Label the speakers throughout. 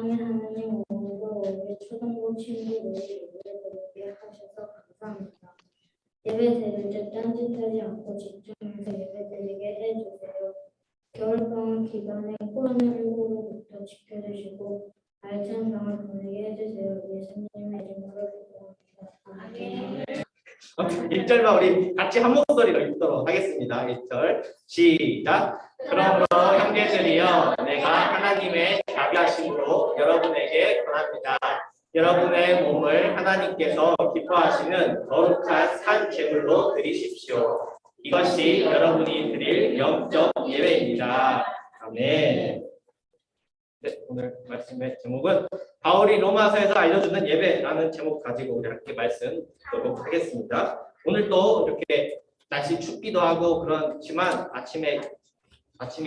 Speaker 1: 사랑의 하나님, 오늘도 우리 초등부 친구들이 예배를 하셔서 감사합니다. 예배 드릴 때 딴짓하지 않고 집중해서 예배 드리게 해주세요. 겨울방학 기간에 코로나19로부터 지켜주시고 알찬 방을 보내게 해주세요. 예수님의 이름으로 기도합니다. 아멘.
Speaker 2: 1절만 우리 같이 한 목소리로 읽도록 하겠습니다. 1절 시작. 그러므로 형제들이여 내가 하나님의 자비하심으로 여러분에게 권합니다. 여러분의 몸을 하나님께서 기뻐하시는 거룩한 산 제물로 드리십시오. 이것이 여러분이 드릴 영적 예배입니다. 아멘. 네, 오늘 말씀의 제목은 바울이 로마서에서 알려주는 예배라는 제목 가지고 우리 함께 말씀 듣도록 하겠습니다. 오늘 또 이렇게 날씨 춥기도 하고 그렇지만 아침에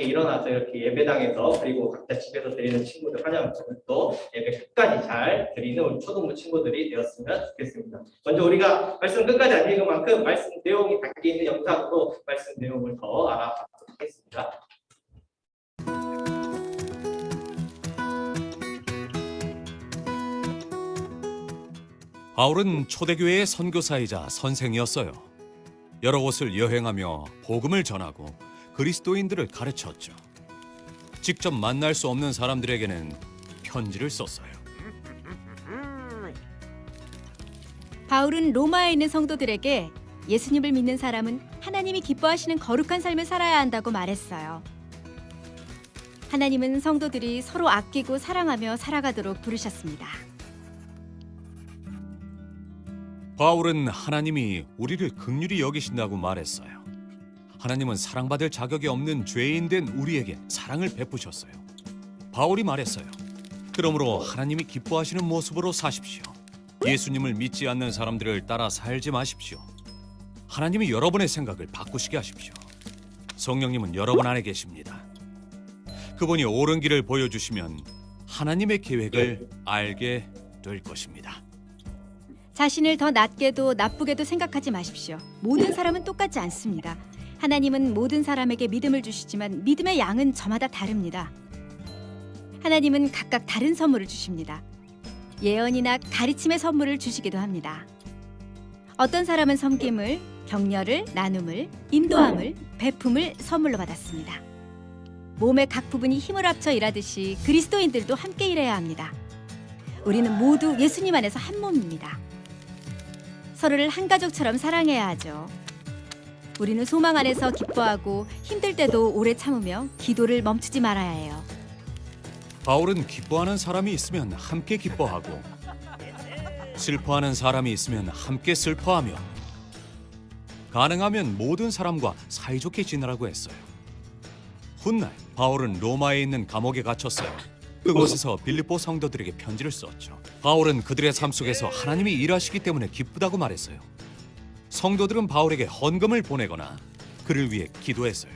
Speaker 2: 일어나서 이렇게 예배당에서 그리고 각자 집에서 드리는 친구들 환영합니다. 또 예배 끝까지 잘 드리는 우리 초등부 친구들이 되었으면 좋겠습니다. 먼저 우리가 말씀 끝까지 안 읽은 만큼 말씀 내용이 담겨 있는 영상으로 말씀 내용을 더 알아보도록 하겠습니다.
Speaker 3: 바울은 초대교회의 선교사이자 선생이었어요. 여러 곳을 여행하며 복음을 전하고 그리스도인들을 가르쳤죠. 직접 만날 수 없는 사람들에게는 편지를 썼어요.
Speaker 4: 바울은 로마에 있는 성도들에게 예수님을 믿는 사람은 하나님이 기뻐하시는 거룩한 삶을 살아야 한다고 말했어요. 하나님은 성도들이 서로 아끼고 사랑하며 살아가도록 부르셨습니다.
Speaker 3: 바울은 하나님이 우리를 긍휼히 여기신다고 말했어요. 하나님은 사랑받을 자격이 없는 죄인된 우리에게 사랑을 베푸셨어요. 바울이 말했어요. 그러므로 하나님이 기뻐하시는 모습으로 사십시오. 예수님을 믿지 않는 사람들을 따라 살지 마십시오. 하나님이 여러분의 생각을 바꾸시게 하십시오. 성령님은 여러분 안에 계십니다. 그분이 옳은 길을 보여주시면 하나님의 계획을 알게 될 것입니다.
Speaker 4: 자신을 더 낮게도 나쁘게도 생각하지 마십시오. 모든 사람은 똑같지 않습니다. 하나님은 모든 사람에게 믿음을 주시지만 믿음의 양은 저마다 다릅니다. 하나님은 각각 다른 선물을 주십니다. 예언이나 가르침의 선물을 주시기도 합니다. 어떤 사람은 섬김을, 격려를, 나눔을, 인도함을, 베품을 선물로 받았습니다. 몸의 각 부분이 힘을 합쳐 일하듯이 그리스도인들도 함께 일해야 합니다. 우리는 모두 예수님 안에서 한 몸입니다. 서로를 한 가족처럼 사랑해야 하죠. 우리는 소망 안에서 기뻐하고 힘들 때도 오래 참으며 기도를 멈추지 말아야 해요.
Speaker 3: 바울은 기뻐하는 사람이 있으면 함께 기뻐하고 슬퍼하는 사람이 있으면 함께 슬퍼하며 가능하면 모든 사람과 사이좋게 지내라고 했어요. 훗날 바울은 로마에 있는 감옥에 갇혔어요. 그곳에서 빌립보 성도들에게 편지를 썼죠. 바울은 그들의 삶 속에서 하나님이 일하시기 때문에 기쁘다고 말했어요. 성도들은 바울에게 헌금을 보내거나 그를 위해 기도했어요.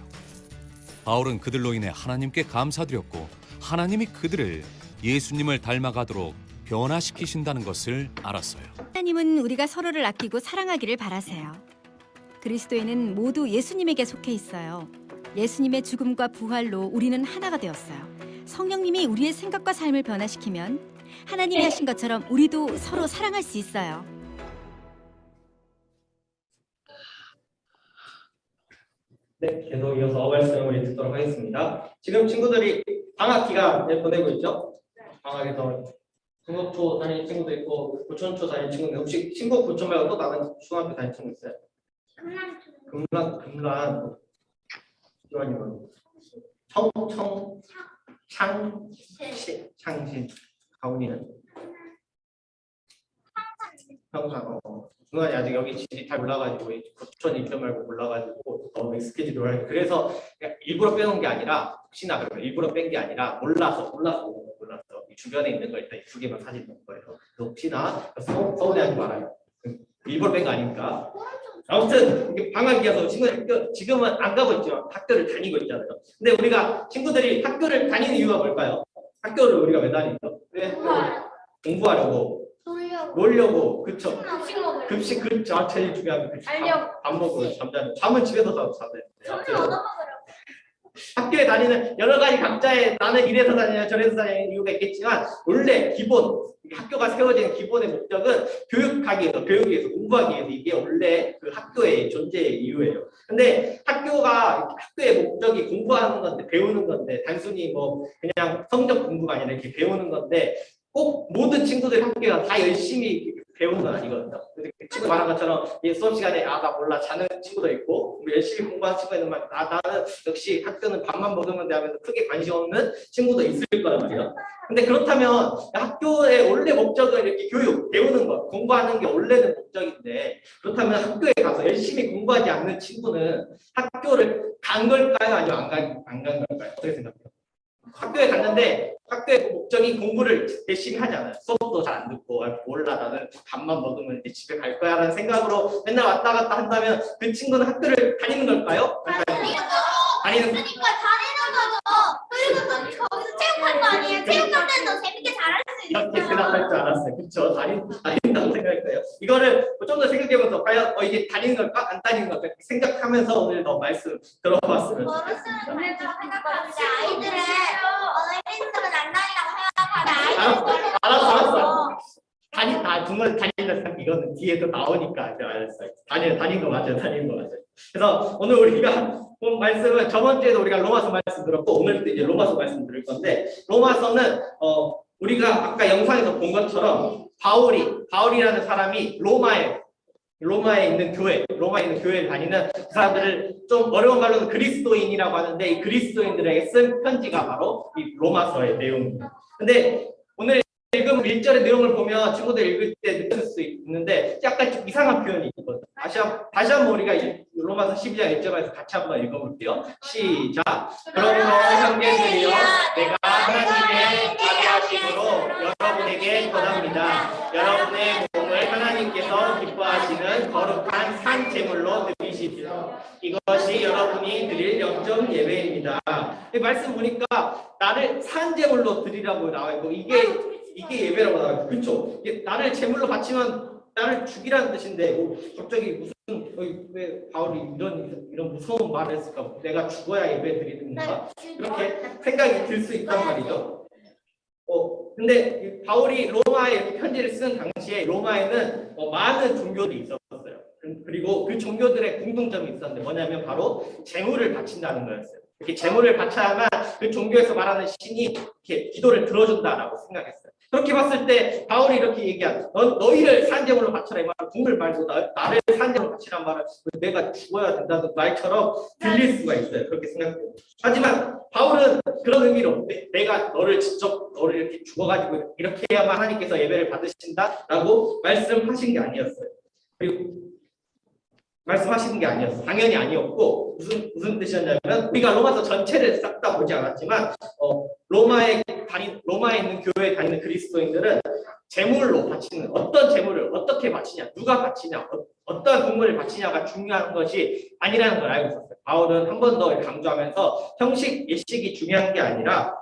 Speaker 3: 바울은 그들로 인해 하나님께 감사드렸고 하나님이 그들을 예수님을 닮아가도록 변화시키신다는 것을 알았어요.
Speaker 4: 하나님은 우리가 서로를 아끼고 사랑하기를 바라세요. 그리스도인은 모두 예수님에게 속해 있어요. 예수님의 죽음과 부활로 우리는 하나가 되었어요. 성령님이 우리의 생각과 삶을 변화시키면 하나님이 하신 것처럼 우리도 서로 사랑할 수 있어요.
Speaker 2: 네, 계속 이어서 말씀을 듣도록 하겠습니다. 지금 친구들이 방학 기간을 보내고 있죠? 방학에서 중학교 다니는 친구도 있고 고천초 다니는 친구도 혹시 친구 고천 말고 또 다른 중학교 다니는 친구 있어요? 금란 기관이면 창신 가훈이는 평상 중간에 아직 여기 질이 잘 몰라가지고 고천 입점 말고 몰라가지고 너무 익숙해지도록 하니까 그래서 일부러 빼놓은 게 아니라 혹시나 그러면 일부러 뺀 게 아니라 몰라서 이 주변에 있는 거 일단 두 개만 사진 넣은 거예요. 그래서 혹시나 서운해하지 말아요. 일부러 뺀 거 아니니까. 아무튼 이게 방학이어서 친구들 지금은 안 가고 있지만 학교를 다니고 있잖아요. 근데 우리가 친구들이 학교를 다니는 이유가 뭘까요? 학교를 우리가 왜 다니죠? 네? 공부하려고. 놀려고, 그쵸? 급식 그쵸? 제일 중요한 거 밥 먹고 잠자는. 잠은 집에서 자야 돼요. 학교에 다니는 여러 가지 각자의 나는 이래서 다니냐 저래서 다니는 이유가 있겠지만 원래 기본 학교가 세워진 기본의 목적은 교육하기 위해서 교육하기 위해서 공부하기 위해서 이게 원래 그 학교의 존재의 이유예요. 근데 학교의 목적이 공부하는 건데 배우는 건데 단순히 뭐 그냥 성적 공부가 아니라 이렇게 배우는 건데 꼭 모든 친구들이 학교가 다 열심히 배우는 건 아니거든요. 근데 그 친구 말한 것처럼 수업 시간에 나 몰라 자는 친구도 있고 열심히 공부하는 친구가 있는 말 나는 역시 학교는 밥만 먹으면 돼 하면서 크게 관심 없는 친구도 있을 거란 말이에요. 근데 그렇다면 학교의 원래 목적은 이렇게 교육, 배우는 것, 공부하는 게 원래는 목적인데 그렇다면 학교에 가서 열심히 공부하지 않는 친구는 학교를 간 걸까요? 아니면 안 간 걸까요? 어떻게 생각해요? 학교에 갔는데 학교의 목적이 공부를 열심히 하지 않아요. 수업도 잘 안 듣고 몰라 나는 밥만 먹으면 이제 집에 갈 거야 라는 생각으로 맨날 왔다 갔다 한다면 그 친구는 학교를 다니는 걸까요? 다니는
Speaker 5: 그러니까 다니는 거죠. 그리고 또 거기서 체육할 거 아니에요. 체육할 때도 재밌게 잘할 수
Speaker 2: 이렇게
Speaker 5: 있어요.
Speaker 2: 대답할 줄 알았어요. 그렇죠. 다닌다고 생각할 거예요. 이거를 좀 더 생각해보면서 과연 이게 다니는 걸까? 안 다니는 걸까? 생각하면서 오늘 더 말씀 들어봤으면 좋겠습니다.
Speaker 5: 어른들은 생각하는데 아이들은 어린이들은 안 다니라고 생각하는데
Speaker 2: 알았어. 정말 다닌다. 이거는 뒤에도 나오니까 이제 알았어요. 다닌 거 맞아요. 그래서 오늘 우리가 본 말씀은 저번 주에도 우리가 로마서 말씀 들었고 오늘도 이제 로마서 말씀 들을 건데 로마서는 우리가 아까 영상에서 본 것처럼 바울이라는 사람이 로마에 있는 교회에 다니는 그 사람들을 좀 어려운 말로는 그리스도인이라고 하는데 이 그리스도인들에게 쓴 편지가 바로 이 로마서의 내용입니다. 근데 오늘 읽은 1절의 내용을 보면 친구들 읽을 때 느낄 수 있는데 약간 좀 이상한 표현이 있거든요. 다시 한번 우리가 로마서 12장 1절에서 같이 한번 읽어볼게요. 시작. 그러므로 형제들이여 내가 하나님의 자비하심으로 여러분에게 권합니다. 여러분의 몸을 하나님께서 기뻐하시는 거룩한 산 제물로 드리십시오. 이것이 여러분이 드릴 영적 예배입니다. 이 말씀 보니까 나를 산 제물로 드리라고 나와 있고 이게 예배라고 나와 있고 그렇죠? 나를 제물로 바치면 나를 죽이라는 뜻인데 갑자기 무슨 왜 바울이 이런 무서운 말을 했을까? 내가 죽어야 예배 드리는 건가? 이렇게 생각이 들 수 있단 말이죠. 근데 바울이 로마에 이렇게 편지를 쓰는 당시에 로마에는 많은 종교들이 있었어요. 그리고 그 종교들의 공통점이 있었는데 뭐냐면 바로 제물을 바친다는 거였어요. 이렇게 제물을 바쳐야만 그 종교에서 말하는 신이 이렇게 기도를 들어준다라고 생각했어요. 그렇게 봤을 때 바울이 이렇게 얘기한 너희를 산제물로 바쳐라 이 말은 국물 말고 나를 산제물로 바치란 말은 내가 죽어야 된다는 말처럼 들릴 수가 있어요. 그렇게 생각해요. 하지만 바울은 그런 의미로 내가 너를 이렇게 죽어가지고 이렇게 해야만 하나님께서 예배를 받으신다라고 말씀하신 게 아니었어요. 그리고 말씀하시는 게 아니었어. 당연히 아니었고 무슨 뜻이었냐면 우리가 로마서 전체를 싹 다 보지 않았지만 로마에 있는 교회에 다니는 그리스도인들은 제물로 바치는 어떤 제물을 어떻게 바치냐, 누가 바치냐, 어떤 동물을 바치냐가 중요한 것이 아니라는 걸 알고 있었어요. 바울은 한 번 더 강조하면서 형식, 예식이 중요한 게 아니라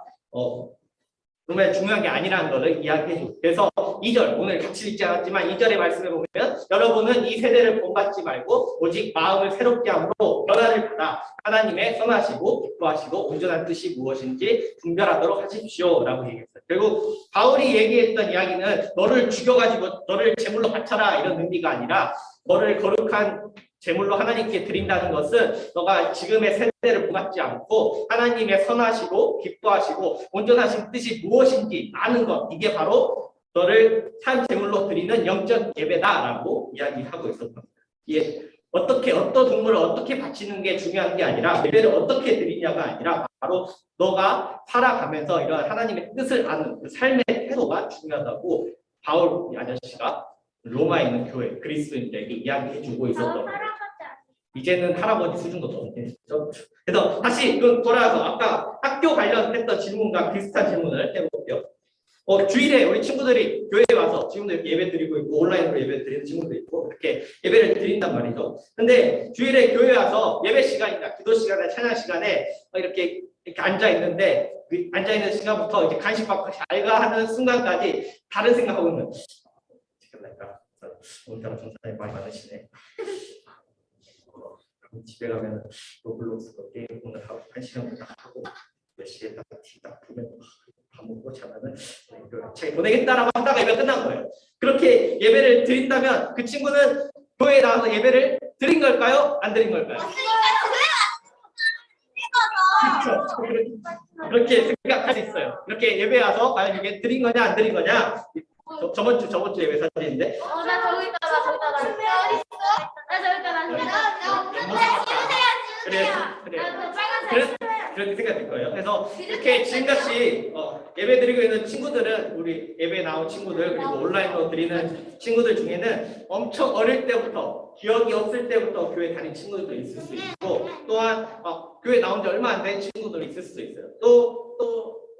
Speaker 2: 정말 중요한 게 아니라는 것을 이야기해주고 그래서 2절 오늘 같이 읽지 않았지만 2절의 말씀을 보면 여러분은 이 세대를 본받지 말고 오직 마음을 새롭게 함으로 변화를 받아 하나님의 선하시고 기뻐하시고 온전한 뜻이 무엇인지 분별하도록 하십시오 라고 얘기했어요. 결국 바울이 얘기했던 이야기는 너를 죽여가지고 너를 제물로 바쳐라 이런 의미가 아니라 너를 거룩한 제물로 하나님께 드린다는 것은 너가 지금의 세대를 본받지 않고 하나님의 선하시고 기뻐하시고 온전하신 뜻이 무엇인지 아는 것 이게 바로 너를 산 제물로 드리는 영적 예배다라고 이야기하고 있었던 거예요. 예, 어떤 동물을 어떻게 바치는 게 중요한 게 아니라 예배를 어떻게 드리냐가 아니라 바로 너가 살아가면서 이런 하나님의 뜻을 아는 그 삶의 태도가 중요하다고 바울 아저씨가 로마에 있는 교회 그리스도인들에게 이야기해주고 있었던 거예요. 이제는 할아버지 수준도 넘겠죠. 그래서 다시 돌아와서 아까 학교 관련했던 질문과 비슷한 질문을 해볼게요. 주일에 우리 친구들이 교회에 와서 지금도 이렇게 예배 드리고 있고 온라인으로 예배 드리는 친구도 있고 이렇게 예배를 드린단 말이죠. 근데 주일에 교회에 와서 예배 시간이나 기도 시간에 찬양 시간에 이렇게 앉아 있는데 그 앉아 있는 시간부터 이제 간식 받고 잘가 하는 순간까지 다른 생각하고 있는 오늘따라 전사님 많이 많으시네. 집에 가면 로블록스 게임 오늘 하고 1시간보다 하고 몇 시에 딱 티딱 보면 밥 먹고 자면은 차에 보내겠다라고 하다가 예배 끝난 거예요. 그렇게 예배를 드린다면 그 친구는 교회에 나와서 예배를 드린 걸까요? 안 드린 걸까요? 그렇게 생각할 수 있어요. 이렇게 예배 와서 과연 이게 드린 거냐 안 드린 거냐. 저번 주 예배 사진인데.
Speaker 5: 나 저기 있다, 나 저기 있다, 나 어디 있어? 나 저기 있다, 나 저기 있다.
Speaker 2: 그래.
Speaker 5: 빨간색.
Speaker 2: 그렇게 생각될 거예요. 그래서 이렇게 지금같이 예배 드리고 있는 친구들은 우리 예배 나온 친구들 그리고 온라인으로 드리는 친구들 중에는 엄청 어릴 때부터 기억이 없을 때부터 교회 다닌 친구들도 있을 수 있고 또한 교회 나온 지 얼마 안 된 친구들도 있을 수도 있어요. 또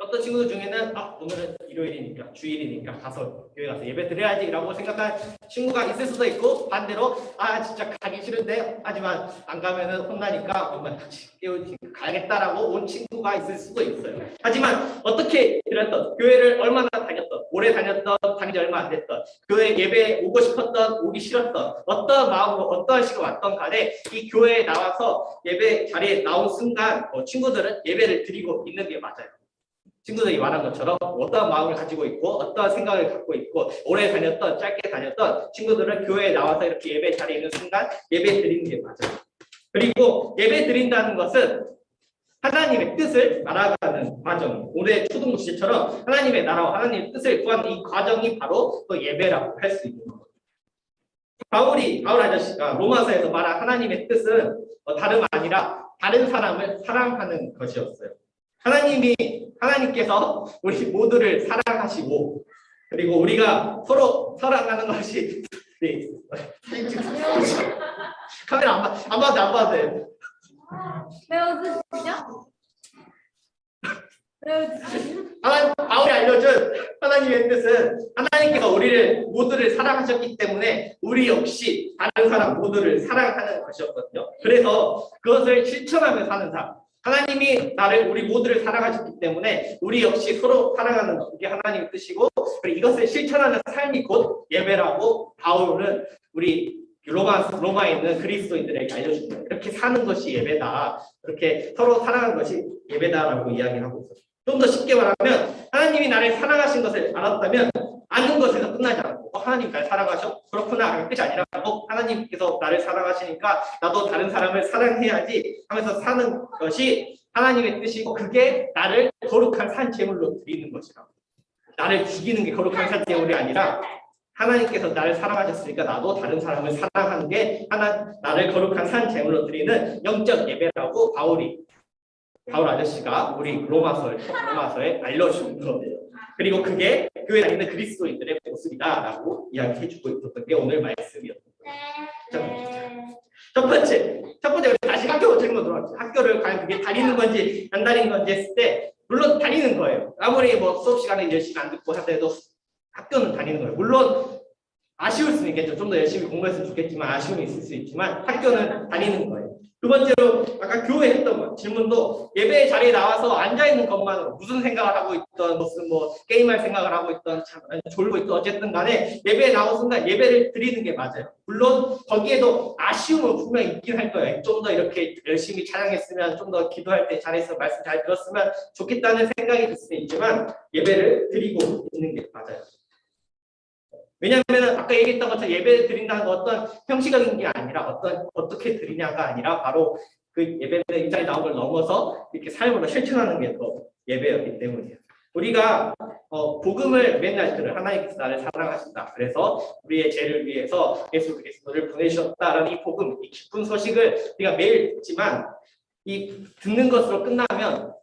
Speaker 2: 어떤 친구들 중에는 오늘은 일요일이니까 주일이니까 가서 교회 가서 예배 드려야지라고 생각한 친구가 있을 수도 있고 반대로 진짜 가기 싫은데 하지만 안 가면은 혼나니까 엄마 같이 깨우지 가야겠다라고 온 친구가 있을 수도 있어요. 하지만 어떻게 들었던 교회를 얼마나 다녔던 오래 다녔던 다닌 지 얼마 안 됐던 교회 예배 오고 싶었던 오기 싫었던 어떤 마음으로 어떤 식으로 왔던 간에 이 교회에 나와서 예배 자리에 나온 순간 친구들은 예배를 드리고 있는 게 맞아요. 친구들이 말한 것처럼 어떤 마음을 가지고 있고 어떤 생각을 갖고 있고 오래 다녔던 짧게 다녔던 친구들은 교회에 나와서 이렇게 예배 자리에 있는 순간 예배 드리는 게 맞아요. 그리고 예배 드린다는 것은 하나님의 뜻을 알아가는 과정. 올해 초등부 시제처럼 하나님의 나라와 하나님의 뜻을 구하는 이 과정이 바로 또 예배라고 할 수 있는 거예요. 바울 아저씨가 로마서에서 말한 하나님의 뜻은 다름 아니라 다른 사람을 사랑하는 것이었어요. 하나님께서 우리 모두를 사랑하시고 그리고 우리가 서로 사랑하는 것이 카메라 안 봐도 돼.
Speaker 5: 왜 웃으시죠?
Speaker 2: 바울이 알려준 하나님의 뜻은 하나님께서 우리를 모두를 사랑하셨기 때문에 우리 역시 다른 사람 모두를 사랑하는 것이었거든요. 그래서 그것을 실천하며 사는 삶. 하나님이 우리 모두를 사랑하셨기 때문에 우리 역시 서로 사랑하는 것, 이게 하나님의 뜻이고 그리고 이것을 실천하는 삶이 곧 예배라고 바울은 우리 로마에 있는 그리스도인들에게 알려줍니다. 이렇게 사는 것이 예배다. 이렇게 서로 사랑하는 것이 예배다라고 이야기하고 있어요. 좀 더 쉽게 말하면 하나님이 나를 사랑하신 것을 알았다면 아는 것에서 끝나지 않고 하나님 날 사랑하셔? 그렇구나. 끝이 아니라 하나님께서 나를 사랑하시니까 나도 다른 사람을 사랑해야지 하면서 사는 것이 하나님의 뜻이고 그게 나를 거룩한 산 제물로 드리는 것이라고. 나를 죽이는 게 거룩한 산 제물이 아니라 하나님께서 나를 사랑하셨으니까 나도 다른 사람을 사랑하는 게 나를 거룩한 산 제물로 드리는 영적 예배라고 바울 아저씨가 우리 로마서에 알려준 거예요. 그리고 그게 교회 다니는 그리스도인들의 모습이다라고 이야기해주고 있었던 게 오늘 말씀이었던 거예요. 첫 번째 우리 다시 학교 질문 들어왔죠. 학교를 과연 그게 다니는 건지 안 다니는 건지 했을 때 물론 다니는 거예요. 아무리 수업 시간에 열심히 안 듣고 하더라도 학교는 다니는 거예요. 물론 아쉬울 수는 있겠죠. 좀 더 열심히 공부했으면 좋겠지만 아쉬움이 있을 수 있지만 학교는 다니는 거예요. 두 번째로 아까 교회 했던 질문도 예배 자리에 나와서 앉아있는 것만으로 무슨 생각을 하고 있던 무슨 게임할 생각을 하고 있던 졸고 있던 어쨌든 간에 예배에 나온 순간 예배를 드리는 게 맞아요. 물론 거기에도 아쉬움은 분명히 있긴 할 거예요. 좀 더 이렇게 열심히 찬양했으면 좀 더 기도할 때 잘했으면 말씀 잘 들었으면 좋겠다는 생각이 들 수는 있지만 예배를 드리고 있는 게 맞아요. 왜냐하면 아까 얘기했던 것처럼 예배를 드린다는 건 어떤 형식적인 게 아니라 어떻게 드리냐가 아니라 바로 그 예배는 이 자리에 나온 걸 넘어서 이렇게 삶으로 실천하는 게 더 예배였기 때문이에요. 우리가 복음을 맨날 들은 하나님께서 나를 사랑하신다. 그래서 우리의 죄를 위해서 예수 그리스도를 보내주셨다라는 이 복음, 이 기쁜 소식을 우리가 매일 듣지만 이 듣는 것으로 끝나면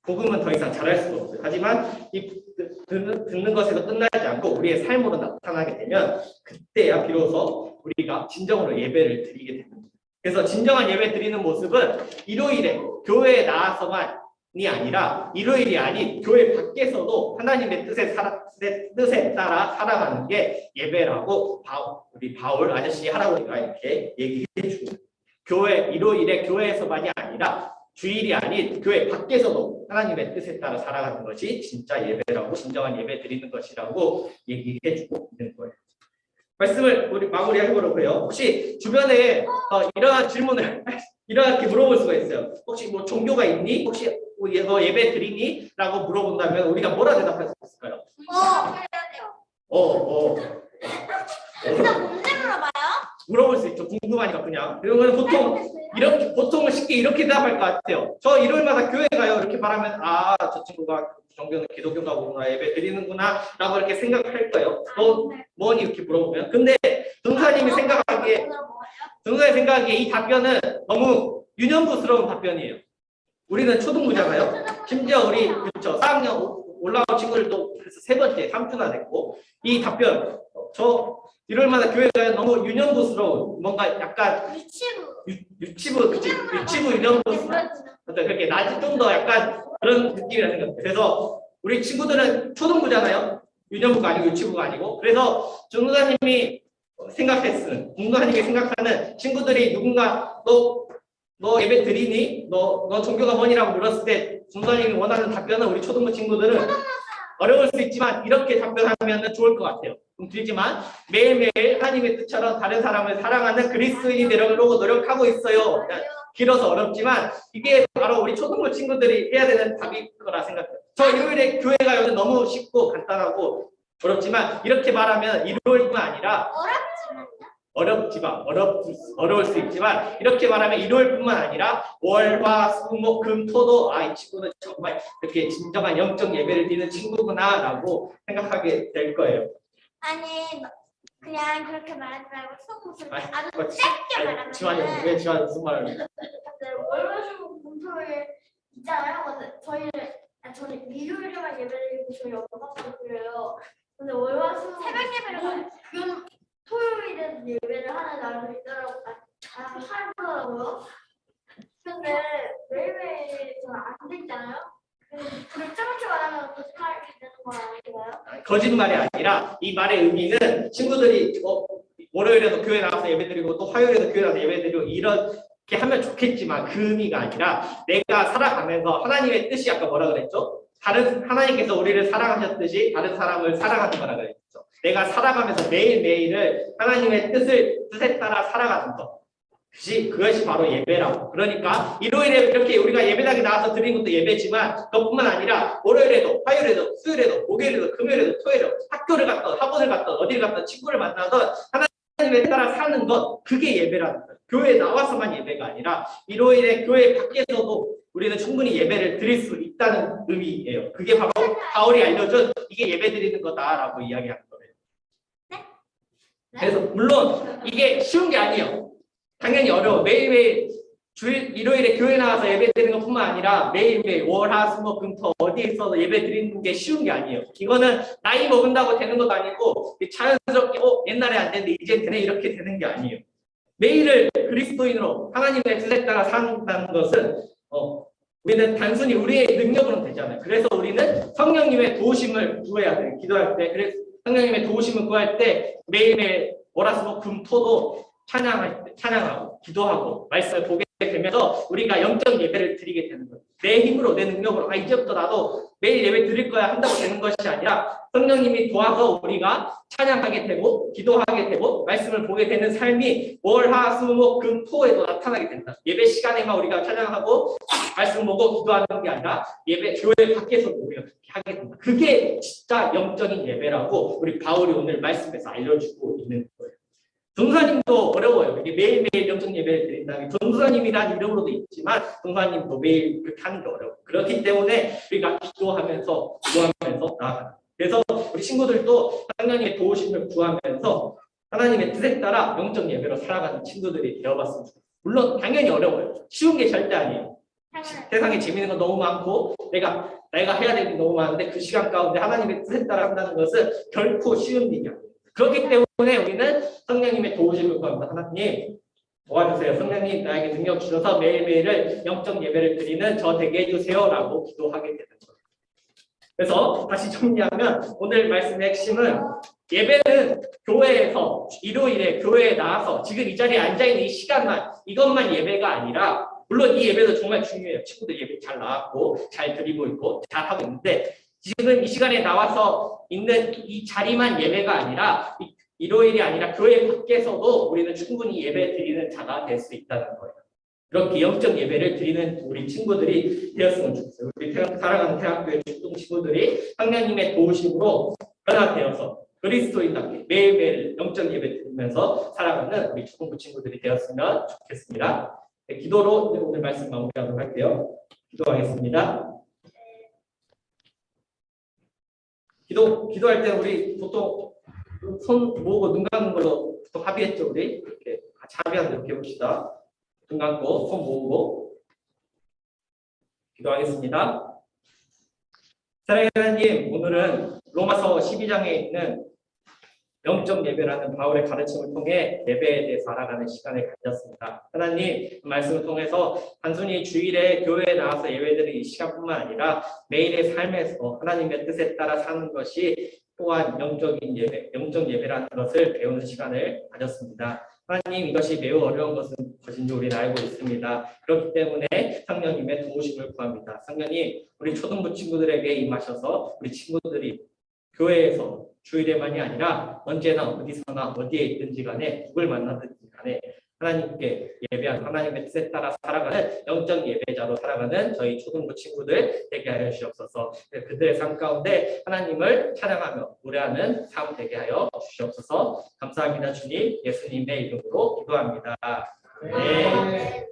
Speaker 2: 복음은 더 이상 잘할 수가 없어요. 하지만 이 듣는 것에서 끝나지 않고 우리의 삶으로 나타나게 되면 그때야 비로소 우리가 진정으로 예배를 드리게 됩니다. 그래서 진정한 예배 드리는 모습은 일요일에 교회에 나와서만이 아니라 일요일이 아닌 교회 밖에서도 하나님의 뜻에 따라 살아가는 게 예배라고 우리 바울 아저씨 할아버지가 이렇게 얘기해 주고 일요일에 교회에서만이 아니라 주일이 아닌 교회 밖에서도 하나님의 뜻에 따라 살아가는 것이 진짜 예배라고 진정한 예배 드리는 것이라고 얘기해 주고 있는 거예요. 말씀을 우리 마무리해 보려고 해요. 혹시 주변에 이러한 질문을 이렇게 물어볼 수가 있어요. 혹시 뭐 종교가 있니? 혹시 너 예배 드리니? 라고 물어본다면 우리가 뭐라 대답할 수 있을까요?
Speaker 5: 해야 돼요. 진짜 뭔데 물어봐요?
Speaker 2: 물어볼 수 있죠. 궁금하니까 그냥. 그러면 보통은 쉽게 이렇게 대답할 것 같아요. 저 일요일마다 교회 가요. 이렇게 말하면 저 친구가 종교는 기독교가 구나 예배 드리는구나 라고 이렇게 생각할 거예요. 뭐니 이렇게 물어보면. 근데 전도사님이 생각하기에 이 답변은 너무 유년부스러운 답변이에요. 우리는 초등부잖아요. 심지어 우리 그렇죠. 4학년 올라온 친구들도 그래서 3번째 3주나 됐고 이 답변 저 일요일마다 교회 가요 너무 유년부스러운 뭔가 약간 유치부 유년부스러운 그렇게 낮이 좀 더 약간 그런 느낌이라는 생각해요. 그래서 우리 친구들은 초등부잖아요. 유년부가 아니고 유치부가 아니고 그래서 전도사님이 공도사님이 생각하는 친구들이 누군가 너 예배 드리니? 너 종교가 뭐니라고 물었을 때 전도사님이 원하는 답변은 우리 초등부 친구들은 어려울 수 있지만 이렇게 답변하면 좋을 것 같아요. 드리지만 매일매일 하나님의 뜻처럼 다른 사람을 사랑하는 그리스도인이 되려고 노력하고 있어요. 길어서 어렵지만 이게 바로 우리 초등부 친구들이 해야 되는 답일 거라 생각해요. 저 일요일에 교회 가요는 너무 쉽고 간단하고 어렵지만 이렇게 말하면 일요일뿐만 아니라 어려울 수 있지만 이렇게 말하면 일요일뿐만 아니라 월, 화, 수, 목, 금, 토도 이 친구는 정말 이렇게 진정한 영적 예배를 드리는 친구구나라고 생각하게 될 거예요.
Speaker 5: 아니 그냥 그렇게 말하지 말고 수업을 아주 짧게 말하면
Speaker 2: 지환이 무슨 말을 해?
Speaker 5: 월화수 금토일 있잖아요. 근데 저는 일요일에만 예배드리고 저희 엄마가 그래요. 근데 월화수 새벽 예배를 금 토요일에 예배를 하는 날도 있더라고요. 하더라고요. 근데 매일매일 저는 안 되잖아요. 그걸 조금씩 말하면 어떻게 되는 거 아닌가요?
Speaker 2: 거짓말이 아니라 이 말의 의미는 친구들이 월요일에도 교회 나와서 예배드리고 또 화요일에도 교회 나와서 예배드리고 이렇게 하면 좋겠지만 그 의미가 아니라 내가 살아가면서 하나님의 뜻이 아까 뭐라 그랬죠? 하나님께서 우리를 사랑하셨듯이 다른 사람을 사랑하는 거라 그랬죠. 내가 살아가면서 매일매일을 하나님의 뜻에 따라 살아가는 것. 그것이 바로 예배라고. 그러니까 일요일에 이렇게 우리가 예배당에 나와서 드리는 것도 예배지만 그것뿐만 아니라 월요일에도 화요일에도 수요일에도 목요일에도 금요일에도 토요일에도 학교를 갔던 학원을 갔던 어디를 갔던 친구를 만나던 하나님에 따라 사는 것 그게 예배라는 거예요. 교회에 나와서만 예배가 아니라 일요일에 교회 밖에서도 우리는 충분히 예배를 드릴 수 있다는 의미예요. 그게 바로 바울이 알려준 이게 예배 드리는 거다라고 이야기하는 거예요. 그래서 물론 이게 쉬운 게 아니에요. 당연히 어려워. 매일매일 일요일에 교회 나와서 예배 드리는 것뿐만 아니라 매일매일 월, 화, 수, 목, 금, 토 어디에 있어도 예배 드리는 게 쉬운 게 아니에요. 이거는 나이 먹은다고 되는 것도 아니고 자연스럽게 옛날에 안 됐는데 이제 되네 이렇게 되는 게 아니에요. 매일을 그리스도인으로 하나님의 뜻에 따라 산다는 것은 우리는 단순히 우리의 능력으로는 되지 않아요. 그래서 우리는 성령님의 도우심을 구해야 돼요. 기도할 때. 그래서 성령님의 도우심을 구할 때 매일매일 월화수목금토도 찬양하고 기도하고 말씀을 보게 되면서 우리가 영적 예배를 드리게 되는 거예요. 내 힘으로 내 능력으로 이제부터 나도 매일 예배 드릴 거야 한다고 되는 것이 아니라 성령님이 도와서 우리가 찬양하게 되고 기도하게 되고 말씀을 보게 되는 삶이 월, 화, 수, 목, 금, 토에도 나타나게 된다. 예배 시간에만 우리가 찬양하고 말씀 보고 기도하는 게 아니라 예배 교회 밖에서도 우리가 그렇게 하게 된다. 그게 진짜 영적인 예배라고 우리 바울이 오늘 말씀에서 알려주고 있는 거예요. 전도사님도 어려워요. 이게 매일매일 영적 예배를 드린다는 게 전도사님이라는 이름으로도 있지만 전도사님도 매일 그렇게 하는 게 어려워요. 그렇기 때문에 우리가 기도하면서 나아가는. 그래서 우리 친구들도 하나님의 도우심을 구하면서 하나님의 뜻에 따라 영적 예배로 살아가는 친구들이 되어봤으면 좋겠어요. 물론 당연히 어려워요. 쉬운 게 절대 아니에요. 세상에 재미있는 거 너무 많고 내가 해야 될 일이 너무 많은데 그 시간 가운데 하나님의 뜻에 따라 한다는 것은 결코 쉬운 일이 아니에요. 그렇기 때문에 우리는 성령님의 도우심을 구합니다. 하나님 도와주세요. 성령님 나에게 능력 주셔서 매일매일을 영적 예배를 드리는 저 되게 해주세요라고 기도하게 되는 거예요. 그래서 다시 정리하면 오늘 말씀의 핵심은 예배는 교회에서 일요일에 교회에 나와서 지금 이 자리에 앉아있는 이 시간만 이것만 예배가 아니라 물론 이 예배도 정말 중요해요. 친구들 예배 잘 나왔고 잘 드리고 있고 잘 하고 있는데 지금 이 시간에 나와서 있는 이 자리만 예배가 아니라 일요일이 아니라 교회 밖에서도 우리는 충분히 예배 드리는 자가 될 수 있다는 거예요. 그렇게 영적 예배를 드리는 우리 친구들이 되었으면 좋겠어요. 우리 살아가는 대학교의 축동 친구들이 하나님의 도우심으로 변화되어서 그리스도인답게 매일매일 영적 예배 드리면서 살아가는 우리 축동부 친구들이 되었으면 좋겠습니다. 네, 기도로 오늘 말씀 마무리하도록 할게요. 기도하겠습니다. 기도할 때 우리 보통 손 모으고 눈 감는 걸로 보통 합의했죠. 우리 이렇게 같이 합의하는 이렇게 해봅시다. 눈 감고 손 모으고 기도하겠습니다. 사랑하는 하나님, 오늘은 로마서 12장에 있는 영적 예배라는 바울의 가르침을 통해 예배에 대해서 알아가는 시간을 가졌습니다. 하나님, 그 말씀을 통해서 단순히 주일에 교회에 나와서 예배드리는 이 시간뿐만 아니라 매일의 삶에서 하나님의 뜻에 따라 사는 것이 또한 영적 예배라는 것을 배우는 시간을 가졌습니다. 하나님, 이것이 매우 어려운 것인지 우리는 알고 있습니다. 그렇기 때문에 성령님의 도우심을 구합니다. 성령님, 우리 초등부 친구들에게 임하셔서 우리 친구들이 교회에서 주일에만이 아니라 언제나 어디서나 어디에 있든지 간에 누굴 만나든지 간에 하나님께 예배하는 하나님의 뜻에 따라 살아가는 영적 예배자로 살아가는 저희 초등부 친구들 되게 하여 주시옵소서. 그들의 삶 가운데 하나님을 찬양하며 노래하는 삶 되게 하여 주시옵소서. 감사합니다. 주님, 예수님의 이름으로 기도합니다. 네.